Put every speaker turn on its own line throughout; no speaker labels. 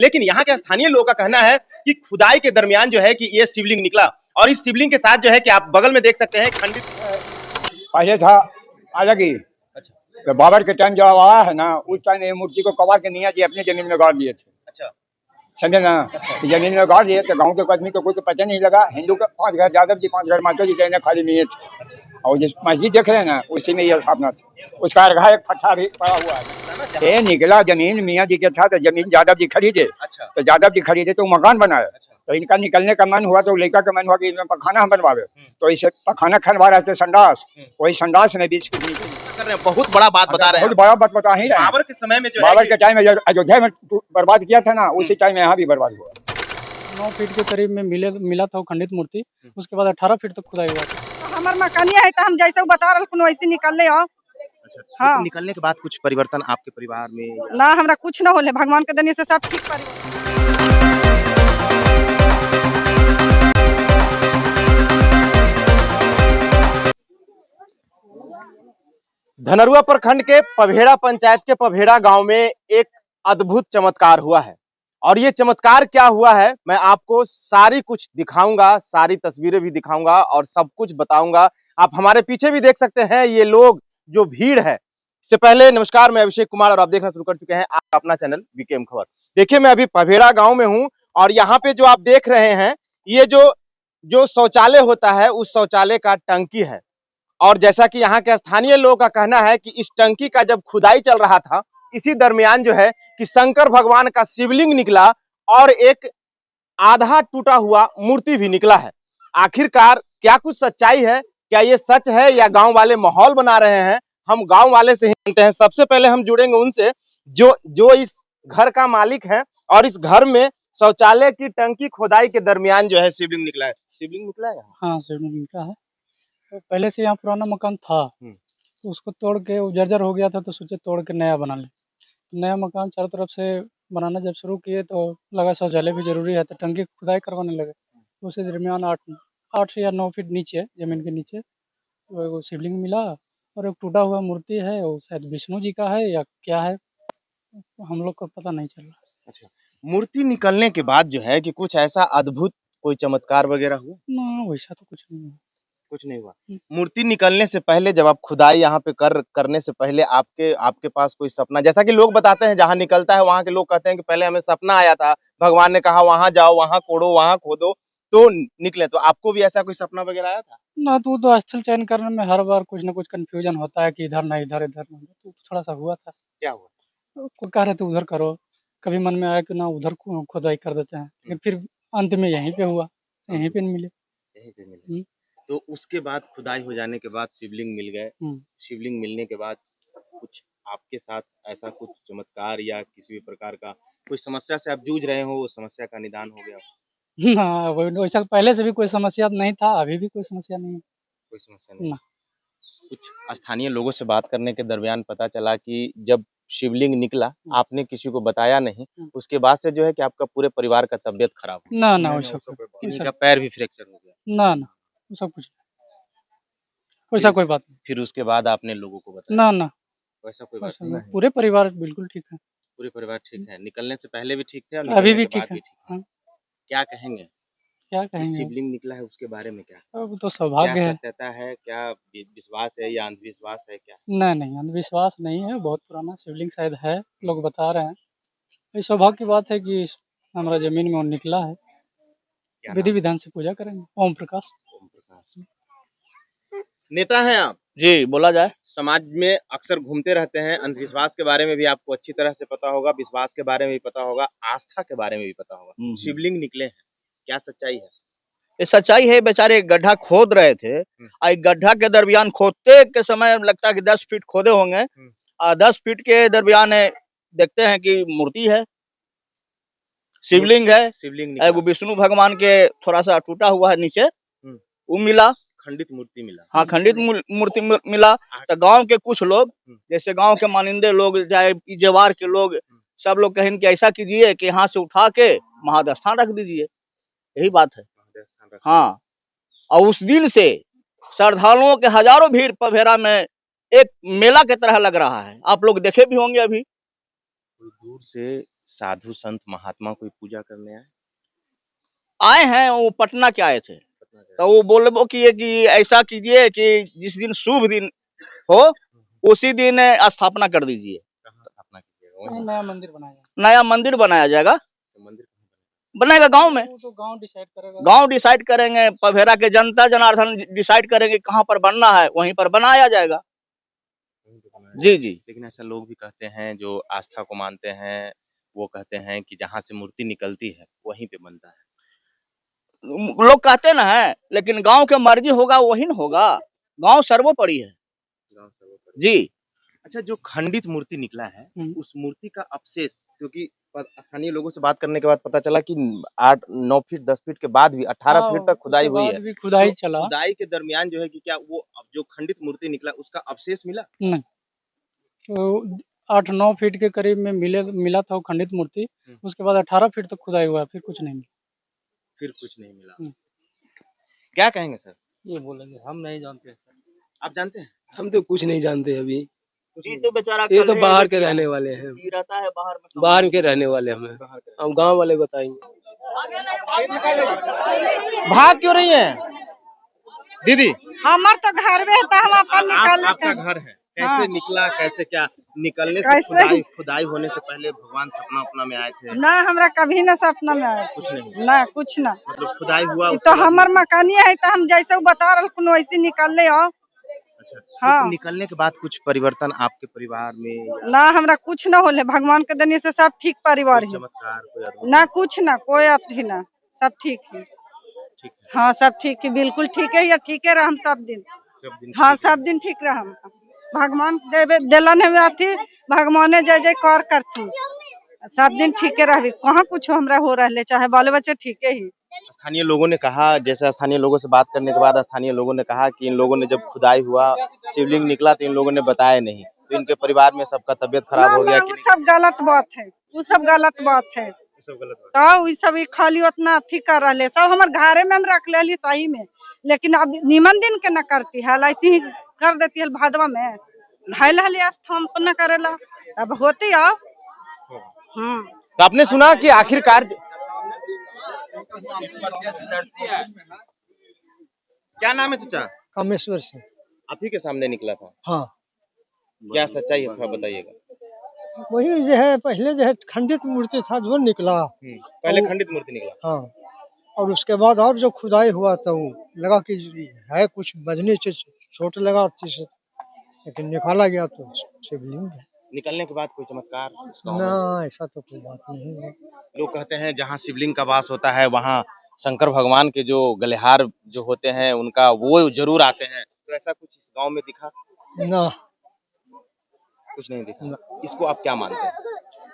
लेकिन यहाँ के स्थानीय लोगों का कहना है कि खुदाई के दरमियान जो है कि ये शिवलिंग निकला और इस शिवलिंग के साथ जो है कि आप बगल में देख सकते हैं खंडित
पहले था अलग ही।
अच्छा
तो बाबर के टाइम जब आया है ना, उस टाइम ये मूर्ति को कबाड़ के निया जी अपनी जमीन में गाड़ दिए थे।
अच्छा
समझे ना? जमीन में गाड़ दिए तो गाँव के आदमी को कोई तो पता नहीं लगा। हिंदू के 5 घर यादव जी, 5 घर माता जी कहने खाली नहीं थे। और जिस मस्जिद देख रहे हैं ना, उसी में ये स्थापना थी। उसका अर्घा एक फट्टा भी पड़ा हुआ है। ये निकला जमीन मियाँ जी के था, तो जमीन यादव जी खरीदे।
अच्छा
तो यादव जी खरीदे तो मकान बनाया। तो इनका निकलने का मन हुआ तो लड़का का मन हुआ कि इनमें पखाना हम बनवावे। तो इसे पखाना खनवा रहे थे संडास, वही संडास में बीच
कर रहे हैं। बहुत बड़ा बात बता रहे हैं।
बहुत बड़ा बात बता ही रहे हैं।
बाबर के समय में जो
बाबर के टाइम में अयोध्या में बर्बाद किया था ना, उसी टाइम में यहाँ भी बर्बाद हुआ।
9 फीट के करीब में मिला था वो खंडित मूर्ति। उसके बाद 18 फीट तक खुदाई हुआ था।
हमार मकानिया है तो हम जैसे बता रहे वैसे निकलले हो।
हाँ। तो निकलने के बाद कुछ परिवर्तन आपके परिवार में
ना हमरा कुछ ना होले, भगवान के देने से सब ठीक परिवर्तन।
धनरुआ प्रखंड के पभेड़ा पंचायत के पभेड़ा गांव में एक अद्भुत चमत्कार हुआ है और ये चमत्कार क्या हुआ है मैं आपको सारी कुछ दिखाऊंगा, सारी तस्वीरें भी दिखाऊंगा और सब कुछ बताऊंगा। आप हमारे पीछे भी देख सकते हैं ये लोग जो भीड़ है। इससे पहले नमस्कार, मैं अभिषेक कुमार और आप देखना शुरू कर चुके हैं आप अपना चैनल बीकेएम खबर। देखिए मैं अभी पभेड़ा गांव में हूं और यहाँ पे जो आप देख रहे हैं ये जो शौचालय होता है उस शौचालय का टंकी है। और जैसा कि यहाँ के स्थानीय लोगों का कहना है कि इस टंकी का जब खुदाई चल रहा था इसी दरमियान जो है कि शंकर भगवान का शिवलिंग निकला और एक आधा टूटा हुआ मूर्ति भी निकला है। आखिरकार क्या कुछ सच्चाई है, क्या ये सच है या गांव वाले माहौल बना रहे हैं? हम गांव वाले से ही जानते हैं। सबसे पहले हम जुड़ेंगे उनसे जो इस घर का मालिक है और इस घर में शौचालय की टंकी खुदाई के दरमियान जो है शिवलिंग निकला है। शिवलिंग निकला है?
हाँ, शिवलिंग निकला है। तो पहले से यहाँ पुराना मकान था, तो उसको तोड़ के वो जर्जर हो गया था, तो सोचे तोड़ के नया बना ले। नया मकान चारों तरफ से बनाना जब शुरू किए तो लगा शौचालय भी जरूरी है, तो टंकी खुदाई करवाने लगे। उसी दरमियान 8 या 9 फीट नीचे जमीन के नीचे वो शिवलिंग मिला और एक टूटा हुआ मूर्ति है, वो शायद विष्णु जी का है या क्या है, हम लोग को पता नहीं चल रहा।
अच्छा, मूर्ति निकलने के बाद जो है कि कुछ ऐसा अद्भुत कोई चमत्कार वगैरह हुआ?
ना, वैसा तो कुछ नहीं हुआ।
कुछ नहीं हुआ। मूर्ति निकलने से पहले जब आप खुदाई यहाँ पे करने से पहले आपके पास कोई सपना, जैसा कि लोग बताते हैं जहाँ निकलता है वहाँ के लोग कहते हैं कि पहले हमें सपना आया था, भगवान ने कहा वहां जाओ, वहां कोड़ो, वहां खोदो तो निकले। तो आपको भी ऐसा कोई सपना वगैरह आया था?
ना, तो स्थल चयन करने में हर बार कुछ ना कुछ कंफ्यूजन होता है कि इधर ना इधर, इधर ना उधर, तो थोड़ा सा हुआ था।
क्या हुआ?
तो कोई कह रहे थे उधर करो, कभी मन में आया कि ना उधर खुदाई कर देते हैं, लेकिन फिर अंत में यहीं पे हुआ, यहीं पे मिले।
यहीं पे मिले। तो उसके बाद खुदाई हो जाने के बाद शिवलिंग मिल गए। शिवलिंग मिलने के बाद कुछ आपके साथ ऐसा कुछ चमत्कार या किसी भी प्रकार का कोई समस्या से आप जूझ रहे हो, वो समस्या का निदान हो गया हो?
हाँ, वैसा पहले से भी कोई समस्या नहीं था, अभी भी कोई समस्या नहीं है।
कोई समस्या नहीं
ना।
कुछ स्थानीय लोगों से बात करने के दरमियान पता चला कि जब शिवलिंग निकला आपने किसी को बताया नहीं, उसके बाद से जो है कि आपका पूरे परिवार का तबीयत खराब हो
ना ना, वैसा
किसी का पैर भी फ्रैक्चर हो गया?
ना ना, वैसा कुछ नहीं, वैसा कोई बात नहीं।
फिर उसके बाद आपने लोगों को बताया?
ना ना,
वैसा कोई बात नहीं।
पूरे परिवार बिल्कुल ठीक है।
पूरे परिवार ठीक है? निकलने से पहले भी ठीक थे और
अभी भी
निकलने के
ठीक
बाद
है।
भी ठीक है?
हाँ,
क्या कहेंगे?
क्या कहेंगे?
शिवलिंग निकला है उसके बारे में क्या?
अब तो सौभाग्य है।
सत्यता है, क्या विश्वास है या अंधविश्वास है क्या?
नहीं, अंधविश्वास नहीं है, बहुत पुराना शिवलिंग शायद है, लोग बता रहे हैं। ये सौभाग्य की बात है कि हमारा जमीन में वो निकला है। विधि विधान से पूजा करेंगे। ओम प्रकाश।
ओम प्रकाश नेता हैं आप?
जी, बोला जाए।
समाज में अक्सर घूमते रहते हैं, अंधविश्वास के बारे में भी आपको अच्छी तरह से पता होगा, विश्वास के बारे में भी पता होगा, आस्था के बारे में भी पता होगा। शिवलिंग निकले हैं, क्या सच्चाई है?
ये सच्चाई है, बेचारे एक गड्ढा खोद रहे थे और एक गड्ढा के दरमियान खोदते के समय लगता है कि 10 फीट खोदे होंगे और 10 फीट के दरमियान देखते हैं कि मूर्ति है, शिवलिंग है।
शिवलिंग
विष्णु भगवान के थोड़ा सा टूटा हुआ है नीचे, वो मिला।
खंडित मूर्ति मिला।
हाँ, खंडित मूर्ति मिला। तो गांव के कुछ लोग, जैसे गांव के मानिंदे लोग, चाहे जवार के लोग, सब लोग कहें कि ऐसा कीजिए कि यहाँ से उठा के महास्थान रख दीजिए। यही बात है। हाँ, और उस दिन से श्रद्धालुओं के हजारों भीड़ पभेरा में एक मेला की तरह लग रहा है। आप लोग देखे भी होंगे। अभी
दूर से साधु संत महात्मा कोई पूजा करने आए?
आए हैं, वो पटना के आए थे, तो वो बोले वो कि ऐसा कीजिए कि जिस दिन शुभ दिन हो उसी दिन स्थापना कर दीजिए,
कहाँ स्थापना कीजिएगा? वहीं?
नया मंदिर बनाया
नया मंदिर बनाया जाएगा,
तो मंदिर कहाँ
बनेगा गांव में।
वो तो गांव डिसाइड करेगा।
गांव डिसाइड करेंगे, पभेरा के जनता जनार्दन डिसाइड करेंगे कहाँ पर बनना है, वहीं पर बनाया जाएगा।
वहीं पे बनाया
जी
जाएगा?
जी।
लेकिन ऐसा लोग भी कहते हैं जो आस्था को मानते हैं, वो कहते हैं कि जहाँ से मूर्ति निकलती है वहीं पे बनता है।
लोग कहते ना है, लेकिन गांव के मर्जी होगा वही न होगा, गांव सर्वोपरि है।
गाँव सर्वोपरि।
जी।
अच्छा, जो खंडित मूर्ति निकला है,
हम्म।
उस मूर्ति का अवशेष, क्योंकि स्थानीय लोगों से बात करने के बाद पता चला कि 8-9 फीट 10 फीट के बाद भी 18 फीट तक खुदाई
उसके
हुई
बाद
है।
भी खुदाई
तो
चला।
खुदाई के दरमियान जो है कि क्या वो अब जो खंडित मूर्ति निकला उसका अवशेष मिला?
नहीं, तो 8-9 फीट के करीब में मिला था वो खंडित मूर्ति। उसके बाद 18 फीट तक खुदाई हुआ, फिर कुछ नहीं मिला।
फिर कुछ नहीं मिला।
हम्म।
क्या कहेंगे सर?
ये बोलेंगे हम नहीं जानते सर।
आप जानते हैं?
हम तो कुछ नहीं जानते अभी।
ये तो बेचारा
ये तो
कल
बाहर के रहने वाले हैं,
ये रहता है बाहर में।
बाहर के रहने वाले हमें, हम गांव वाले बताएंगे।
भाग क्यों रही है दीदी?
हमार तो घर में है तो हम अपन निकाल लेते
आपका
हैं।
घर है, कैसे
हाँ।
निकला, कैसे क्या निकलने से
कैसे?
खुदाई होने से पहले भगवान सपना अपना में आए थे?
ना हमरा कभी ना सपना में आया,
कुछ नहीं,
ना कुछ ना।
मतलब खुदाई हुआ
ये
उसके
तो
बाद
हमर मकानिया है, तो हम जैसे वो बता रहे वैसे निकल ले आओ।
अच्छा,
हाँ।
तो निकलने के बाद कुछ परिवर्तन आपके परिवार में या
ना हमरा कुछ ना होले, भगवान के देने से सब ठीक परिवार
कोई
है।
चमत्कार, कोई अद्भुत?
ना कुछ ना कोई अथी ना, सब ठीक है।
ठीक है,
हाँ सब ठीक है, बिल्कुल ठीक है, या ठीक है हम सब दिन।
सब दिन
हाँ
ठीक है।
सब दिन ठीक रहा। भगवान देवे दिलन में अथी, भगवाने जय जय कर करती, सब दिन ठीक रही, कहाँ कुछ हमरा हो रहा, चाहे बाले बच्चे ठीक ही।
स्थानीय लोगों ने कहा, जैसे स्थानीय लोगों से बात करने के बाद स्थानीय लोगों ने कहा कि इन लोगों ने जब खुदाई हुआ शिवलिंग निकला तो इन लोगों ने बताया नहीं, तो इनके परिवार में सबका तबीयत खराब हो गया
ना,
कि
वो सब गलत बात है, वो सब गलत बात है।
ये सब गलत बात
तो वो सब खाली उतना अथी कर रहे, सब हमारे घरे में हम रख ले सही में, लेकिन अब निमन दिन के न करती है, ऐसे ही कर देती है भादवा में, धाइल हलिया स्थापना करेला, अब होती है।
है। तो आपने सुना कि आखिरकार क्या नाम है चाचा?
कामेश्वर से।
आप ही के सामने निकला था?
हाँ,
क्या सच्चाई है, थोड़ा बताइएगा।
वही जो है पहले जो है खंडित मूर्ति था जो निकला।
पहले खंडित मूर्ति निकला।
हाँ, और उसके बाद और जो खुदाई हुआ तो लगा कि है कुछ बजने से चोट लगा थी से, लेकिन निकाला गया तो शिवलिंग है।
निकलने के बाद कोई चमत्कार उस गाँव में?
ना, ऐसा तो कोई बात नहीं है।
लोग कहते हैं जहाँ शिवलिंग का वास होता है वहाँ शंकर भगवान के जो गलेहार जो होते हैं उनका वो जरूर आते हैं, तो ऐसा कुछ इस गांव में दिखा?
ना,
कुछ नहीं दिखा। इसको आप क्या मानते हैं?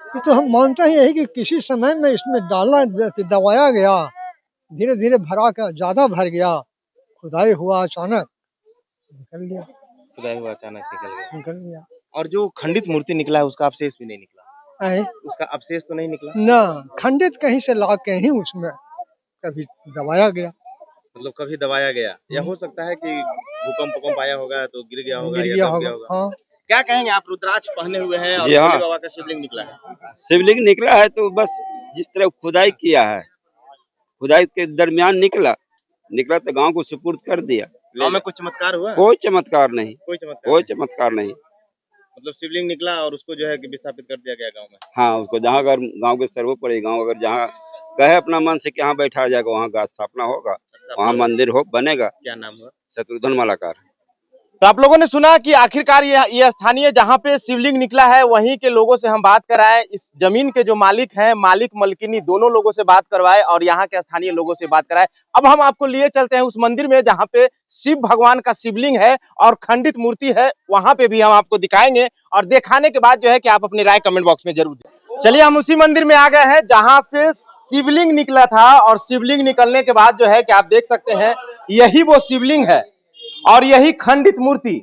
ये तो हम मानते हैं यही कि किसी समय में इसमें डाला दबाया गया, धीरे धीरे भरा का ज्यादा भर गया, खुदाई हुआ अचानक निकल गया।
खुदाई हुआ अचानक
निकल गया।
और जो खंडित मूर्ति निकला है उसका अवशेष भी नहीं निकला?
है
उसका अवशेष तो नहीं निकला?
ना, खंडित कहीं से ला के ही उसमें कभी दबाया गया,
मतलब कभी दबाया गया, या हो सकता है कि भूकंप आया होगा तो गिर गया होगा,
गिर
या
गया
दब
होगा। हाँ,
क्या कहेंगे आप? रुद्राक्ष पहने हुए हैं और
जी हाँ।
भोले बाबा का शिवलिंग निकला है।
शिवलिंग निकला है तो बस जिस तरह खुदाई किया है, खुदाई के दरमियान निकला तो गांव को सुपुर्द कर दिया।
गाँव में कुछ चमत्कार हुआ?
कोई चमत्कार नहीं,
कोई चमत्कार
कोई
नहीं।
चमत्कार नहीं।
मतलब शिवलिंग निकला और उसको जो है कि विस्थापित कर दिया गया गाँव में।
हाँ, उसको जहाँ अगर गांव के सर्वोपरि गांव अगर जहाँ कहे अपना मन से कि यहाँ बैठा जाएगा वहाँ का स्थापना होगा, वहाँ मंदिर हो बनेगा।
क्या नाम हुआ?
शत्रुघ्न मालाकार।
तो आप लोगों ने सुना कि आखिरकार ये स्थानीय जहाँ पे शिवलिंग निकला है वहीं के लोगों से हम बात कराए, इस जमीन के जो मालिक हैं, मालिक मलकिनी दोनों लोगों से बात करवाए और यहाँ के स्थानीय लोगों से बात कराए। अब हम आपको लिए चलते हैं उस मंदिर में जहाँ पे शिव भगवान का शिवलिंग है और खंडित मूर्ति है, वहां पे भी हम आपको दिखाएंगे और दिखाने के बाद जो है कि आप अपनी राय कमेंट बॉक्स में जरूर दें। चलिए, हम उसी मंदिर में आ गए हैं जहाँ से शिवलिंग निकला था और शिवलिंग निकलने के बाद जो है कि आप देख सकते हैं यही वो शिवलिंग है और यही खंडित मूर्ति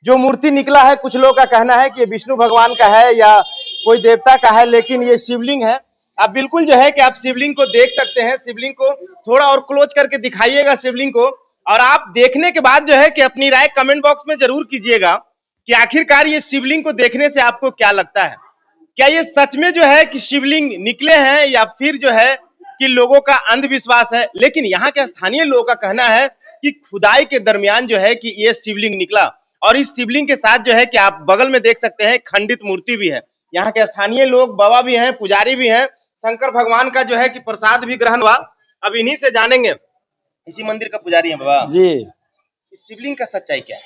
जो मूर्ति निकला है, कुछ लोगों का कहना है कि ये विष्णु भगवान का है या कोई देवता का है, लेकिन ये शिवलिंग है। आप बिल्कुल जो है कि आप शिवलिंग को देख सकते हैं। शिवलिंग को थोड़ा और क्लोज करके दिखाइएगा शिवलिंग को, और आप देखने के बाद जो है कि अपनी राय कमेंट बॉक्स में जरूर कीजिएगा कि आखिरकार ये शिवलिंग को देखने से आपको क्या लगता है। क्या ये सच में जो है कि शिवलिंग निकले हैं या फिर जो है कि लोगों का अंधविश्वास है? लेकिन यहाँ के स्थानीय लोगों का कहना है कि खुदाई के दरमियान जो है कि ये शिवलिंग निकला, और इस शिवलिंग के साथ जो है कि आप बगल में देख सकते हैं खंडित मूर्ति भी है। यहाँ के स्थानीय लोग बाबा भी हैं, पुजारी भी हैं, शंकर भगवान का जो है कि प्रसाद भी ग्रहण हुआ। अब इन्हीं से जानेंगे, इसी मंदिर का पुजारी है बाबा
जी।
इस शिवलिंग का सच्चाई क्या है?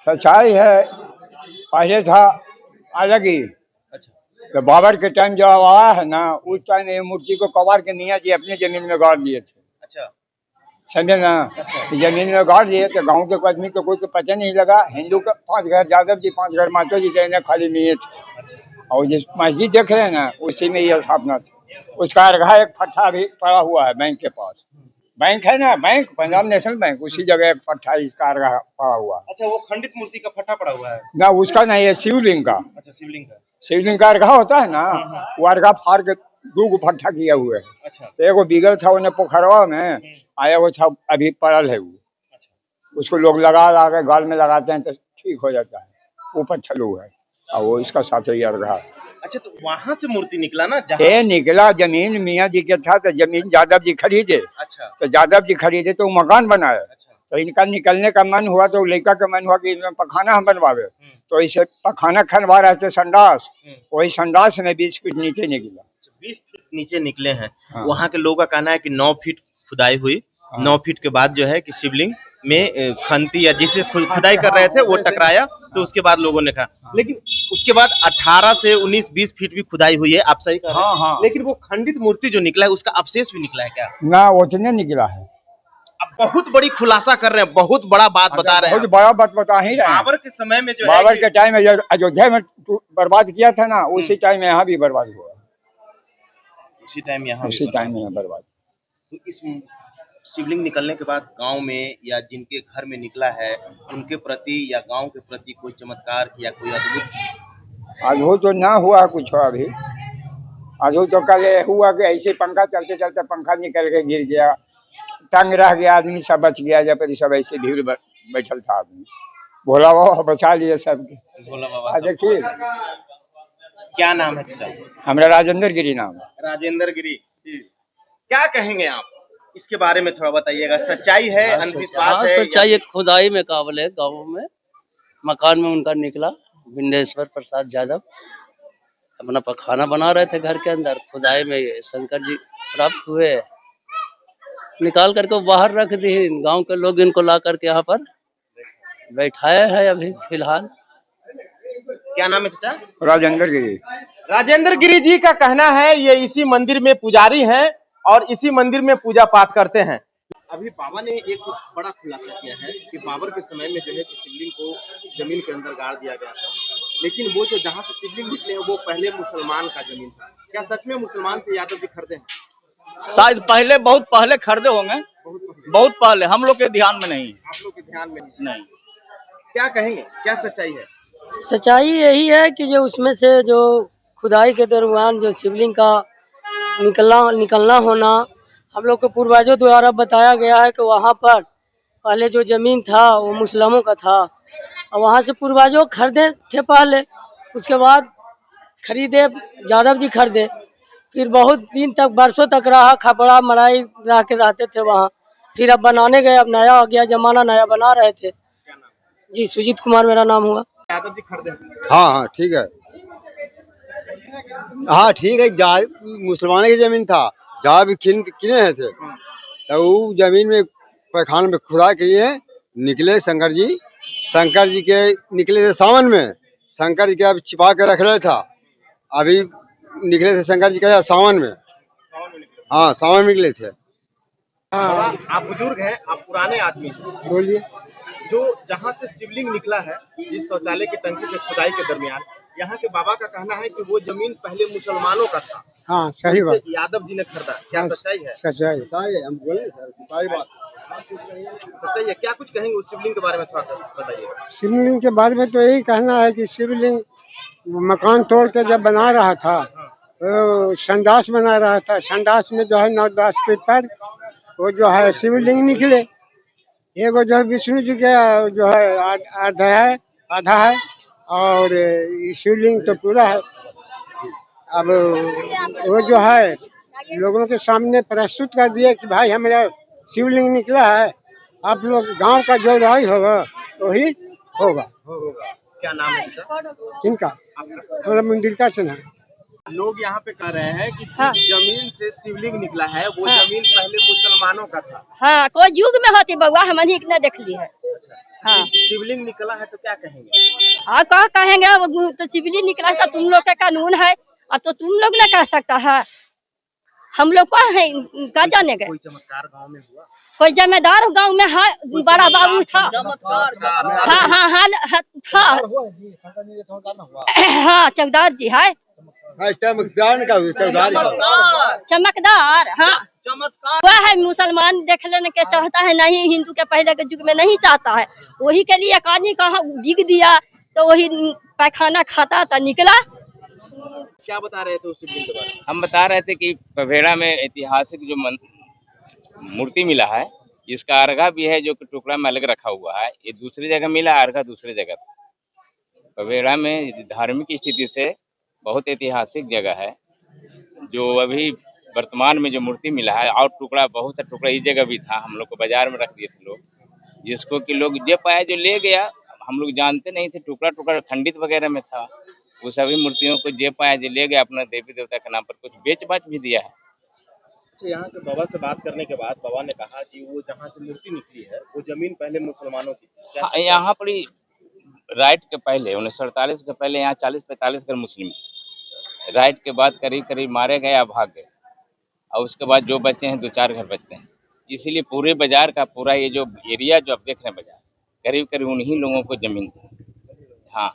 सच्चाई है, पहले था अलग ही।
अच्छा
तो बाबर के टाइम जब आया है ना, उस टाइम ये मूर्ति को कबार के मियाँ जी अपनी जमीन में गाड़ दिए थे।
अच्छा
समझे ना? जमीन में गाड़ दिए तो गांव के आदमी को कोई पता नहीं लगा। हिंदू का 5 घर यादव जी, 5 घर मातो जी कहने खाली मिये थे। और जिस मस्जिद देख रहे हैं ना, उसी में ये स्थापना थी। उसका अर्घा एक फट्टा भी पड़ा हुआ है बैंक के पास। बैंक है ना, बैंक पंजाब नेशनल बैंक, उसी जगह एक फट्टा इसका अर्घा पड़ा हुआ है।
अच्छा, वो खंडित मूर्ति का फटा पड़ा हुआ है
ना, उसका नहीं है, शिवलिंग का।
अच्छा, शिवलिंग का।
शिवलिंग का अर्घा होता है ना, वो अर्घा फाड़ के 2 फट्टा किया हुआ है।
अच्छा
तो एगो बिगल था उन्हें पोखरवा में, आया वो था अभी पड़ल है वो।
अच्छा
उसको लोग लगा के गाल में लगाते हैं तो ठीक हो जाता है। ऊपर छलू है और वो इसका साथ ही अर्घा।
अच्छा, तो वहां से मूर्ति निकला ना
ये निकला जमीन मियाँ जी के था, तो जमीन यादव जी खरीदे।
अच्छा
तो यादव जी खरीदे तो मकान बनाए।
अच्छा
तो इनका निकलने का मन हुआ तो लड़का का मन हुआ कि इनमें पखाना हम बनवावे। तो इसे पखाना खनवा रहे थे संडास, वही संडास में 20 फीट नीचे निकला।
20 फीट नीचे निकले हैं।
हाँ।
वहां के लोगों का कहना है कि 9 फीट खुदाई हुई।
हाँ।
9 फीट के बाद जो है कि शिवलिंग में खंती या जिसे खुदाई कर रहे थे वो टकराया, तो उसके बाद लोगों ने कहा। लेकिन उसके बाद 18 से 19-20 फीट भी खुदाई हुई है, आप सही कह रहे हैं।
हाँ, हाँ।
लेकिन वो खंडित मूर्ति जो निकला है उसका अवशेष भी निकला है क्या?
ना, उतने निकला है।
अब बहुत बड़ी खुलासा कर रहे हैं, बहुत बड़ा बात बता रहे हैं।
बहुत बड़ा बात बता ही रहे हैं।
बाबर के समय में जो है
बाबर
कि-
के टाइम में जब अयोध्या में बर्बाद किया था ना, उसी टाइम में यहाँ भी बर्बाद हुआ।
उसी टाइम यहाँ
उसी टाइम में बर्बाद।
तो इस शिवलिंग निकलने के बाद गांव में या जिनके घर में निकला है उनके प्रति या गांव के प्रति कोई चमत्कार या कोई अद्भुत?
आज हो तो ना हुआ कुछ अभी। आज हो तो कल हुआ कि ऐसे पंखा चलते चलते पंखा निकल के गिर गया, टंग रह गया, आदमी सब बच गया। जब सब ऐसे भीड़ बैठल था आदमी, भोला बाबा बचा लिए सबके।
भोला बाबा।
देखिए,
क्या नाम है चाचा?
हमारा राजेंद्र गिरी नाम है।
राजेंद्र गिरी। क्या कहेंगे आप इसके बारे में, थोड़ा बताइएगा। सच्चाई है, अंधविश्वास है?
सच्चाई एक खुदाई में काबिल है। गाँव में मकान में उनका निकला, विंदेश्वर प्रसाद यादव अपना खाना बना रहे थे घर के अंदर। खुदाई में ये शंकर जी प्राप्त हुए, निकाल करके बाहर रख दी। गांव के लोग इनको ला करके यहाँ पर बैठाए हैं अभी फिलहाल।
क्या नाम है चाचा?
राजेंद्र गिरी।
राजेंद्र गिरी जी का कहना है ये इसी मंदिर में पुजारी हैं और इसी मंदिर में पूजा पाठ करते हैं। अभी बाबा ने एक बड़ा खुलासा किया है कि बाबर के समय में जो है कि शिवलिंग को जमीन के अंदर गाड़ दिया गया था, लेकिन वो जो जहाँ से शिवलिंग निकले हैं वो पहले मुसलमान का जमीन था। क्या सच में मुसलमान से यादव जी खरीदे हैं?
शायद पहले, बहुत पहले खरीदे होंगे, बहुत पहले, हम लोग के ध्यान में नहीं।
आप लोग के ध्यान में
नहीं।
क्या कहेंगे, क्या सच्चाई है?
सच्चाई यही है कि जो उसमें से जो खुदाई के दौरान जो शिवलिंग का निकलना होना, हम लोग के पूर्वजों द्वारा बताया गया है कि वहाँ पर पहले जो जमीन था वो मुस्लिमों का था और वहाँ से पूर्वजों खरीदे थे पहले। उसके बाद खरीदे, यादव जी खरीदे, फिर बहुत दिन तक, बरसों तक रहा, खपड़ा मड़ाई रह के रहते थे वहाँ। फिर अब बनाने गए, अब नया आ गया जमाना, नया बना रहे थे। जी, सुजीत कुमार मेरा नाम हुआ।
यादव जी खरीदे?
हाँ हाँ ठीक है। हाँ ठीक है, मुसलमानों की जमीन था, जहाँ भी किने हैं थे, तो वो जमीन में पैखान में खुदा किए निकले शंकर जी के निकले थे सावन में। शंकर जी के अब छिपा के रख रहे था, अभी निकले थे शंकर जी के सावन में। हाँ, सावन में निकले थे।
बाबा, आप बुजुर्ग हैं, आप पुराने आदमी हैं,
बोलिए।
जो जहाँ से शिवलिंग निकला है इस शौचालय की टंकी से खुदाई के दरमियान, यहाँ के बाबा का कहना है कि वो जमीन पहले मुसलमानों का था।
हाँ, सही बात।
यादव जी ने खरीदा। क्या सच्चाई है?
सच्चाई।
हम बोले सारी बात
सच्चाई है। क्या कुछ कहेंगे उस शिवलिंग के बारे में, थोड़ा बताइए।
शिवलिंग के बारे में तो यही कहना है कि शिवलिंग मकान तोड़ के जब बना रहा था, तो संडास बना रहा था। संडास में जो है 9-10 फीट पर वो जो है शिवलिंग निकले। एगो जो है विष्णु जी के जो है आधा है और शिवलिंग तो पूरा है। अब वो जो है लोगों के सामने प्रस्तुत कर दिए कि भाई हमारा शिवलिंग निकला है, आप लोग गांव का जो राय होगा वही होगा।
क्या नाम है इनका?
किनका? हमारा मंदिर का चुना।
लोग यहाँ पे कह रहे हैं कि
हाँ।
जिस जमीन से शिवलिंग निकला है वो
हाँ।
जमीन पहले मुसलमानों का था।
हाँ, कोई युग में होती बउआ, हमन ही न देख ली है। हाँ।
शिवलिंग निकला है तो क्या कहेंगे?
हाँ, क्या कहेंगे, अब तो शिवलिंग निकला है तो तुम लोग का कानून है, अब तो तुम लोग न कह सकता है, हम लोग का है क्या जानेंगे।
कोई चमत्कार गांव में हुआ?
कोई जमींदार गांव में है, बड़ा बाबू था। हाँ हाँ हाँ था। हाँ, चौकीदार जी है।
चमकदार का
चमकदार, हाँ
चमत्कार
वह है। मुसलमान देख लेने के चाहता है नहीं, हिंदू के पहले के युग में नहीं चाहता है, वही के लिए कहानी कहाँ बिग दिया तो वही पैखाना खाता था, निकला।
क्या बता रहे थे उस शिवलिंग के बारे में?
हम बता रहे थे कि पभेड़ा में ऐतिहासिक जो मूर्ति मिला है, इसका अर्घा भी है जो कि टुकड़ा में अलग रखा हुआ है। ये दूसरी जगह मिला, अर्घा दूसरी जगह था। पभेड़ा में धार्मिक स्थिति से बहुत ऐतिहासिक जगह है। जो अभी वर्तमान में जो मूर्ति मिला है और टुकड़ा, बहुत सा टुकड़ा इस जगह भी था, हम लोग को बाजार में रख दिए थे लोग, जिसको कि लोग जे पाया जो ले गया। हम लोग जानते नहीं थे, टुकड़ा टुकड़ा खंडित वगैरह में था। वो सभी मूर्तियों को जे पाया जो ले गया, अपना देवी देवता के नाम पर कुछ बेच बाच भी दिया है।
अच्छा, यहाँ के बाबा से बात करने के बाद बाबा ने कहा कि वो जहाँ से मूर्ति निकली है वो जमीन पहले मुसलमानों की थी। क्या
हाँ, यहाँ पर ही राइट के पहले 1948 के पहले यहाँ 40-45 घर मुस्लिम थे। राइट के बाद करीब करीब मारे गए या भाग गए, और उसके बाद जो बचे हैं 2-4 घर बचते हैं। इसीलिए पूरे बाजार का पूरा ये जो एरिया जो आप देख रहे हैं बाजार, करीब करीब उन्हीं लोगों को जमीन थी। हाँ,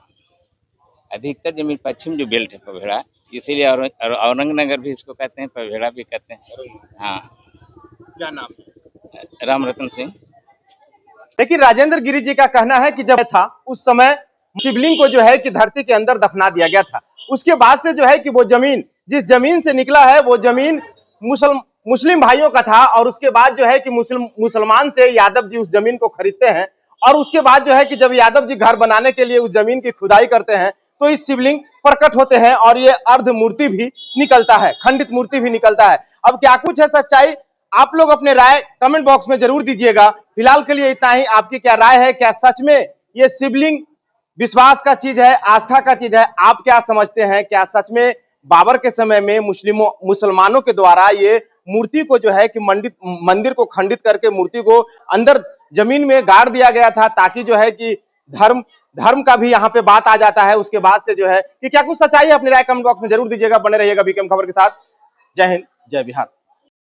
अधिकतर जमीन पश्चिम जो बेल्ट है पभेड़ा, इसीलिए औरंगनगर भी इसको कहते हैं, पभेड़ा भी कहते हैं। हाँ।
क्या नाम है?
राम रतन सिंह।
लेकिन राजेंद्र गिरी जी का कहना है कि जब था उस समय शिवलिंग को जो है कि धरती के अंदर दफना दिया गया था। उसके बाद से जो है कि वो जमीन, जिस जमीन से निकला है वो जमीन मुस्लिम भाइयों का था, और उसके बाद जो है कि मुसलमान से यादव जी उस जमीन को खरीदते हैं, और उसके बाद जो है कि जब यादव जी घर बनाने के लिए उस जमीन की खुदाई करते हैं तो इस शिवलिंग प्रकट होते हैं और ये अर्ध मूर्ति भी निकलता है, खंडित मूर्ति भी निकलता है। अब क्या कुछ है सच्चाई, आप लोग अपने राय कमेंट बॉक्स में जरूर दीजिएगा। फिलहाल के लिए इतना ही। आपकी क्या राय है? क्या सच में ये शिवलिंग विश्वास का चीज है, आस्था का चीज है? आप क्या समझते हैं? क्या सच में बाबर के समय में मुसलमानों के द्वारा ये मूर्ति को जो है कि मंदिर को खंडित करके मूर्ति को अंदर जमीन में गाड़ दिया गया था, ताकि जो है कि धर्म का भी यहाँ पे बात आ जाता है। उसके बाद से जो है कि क्या कुछ सच्चाई है, अपनी राय कमेंट बॉक्स में जरूर दीजिएगा। बने रहिएगा बीकेएम खबर के साथ। जय हिंद, जय बिहार।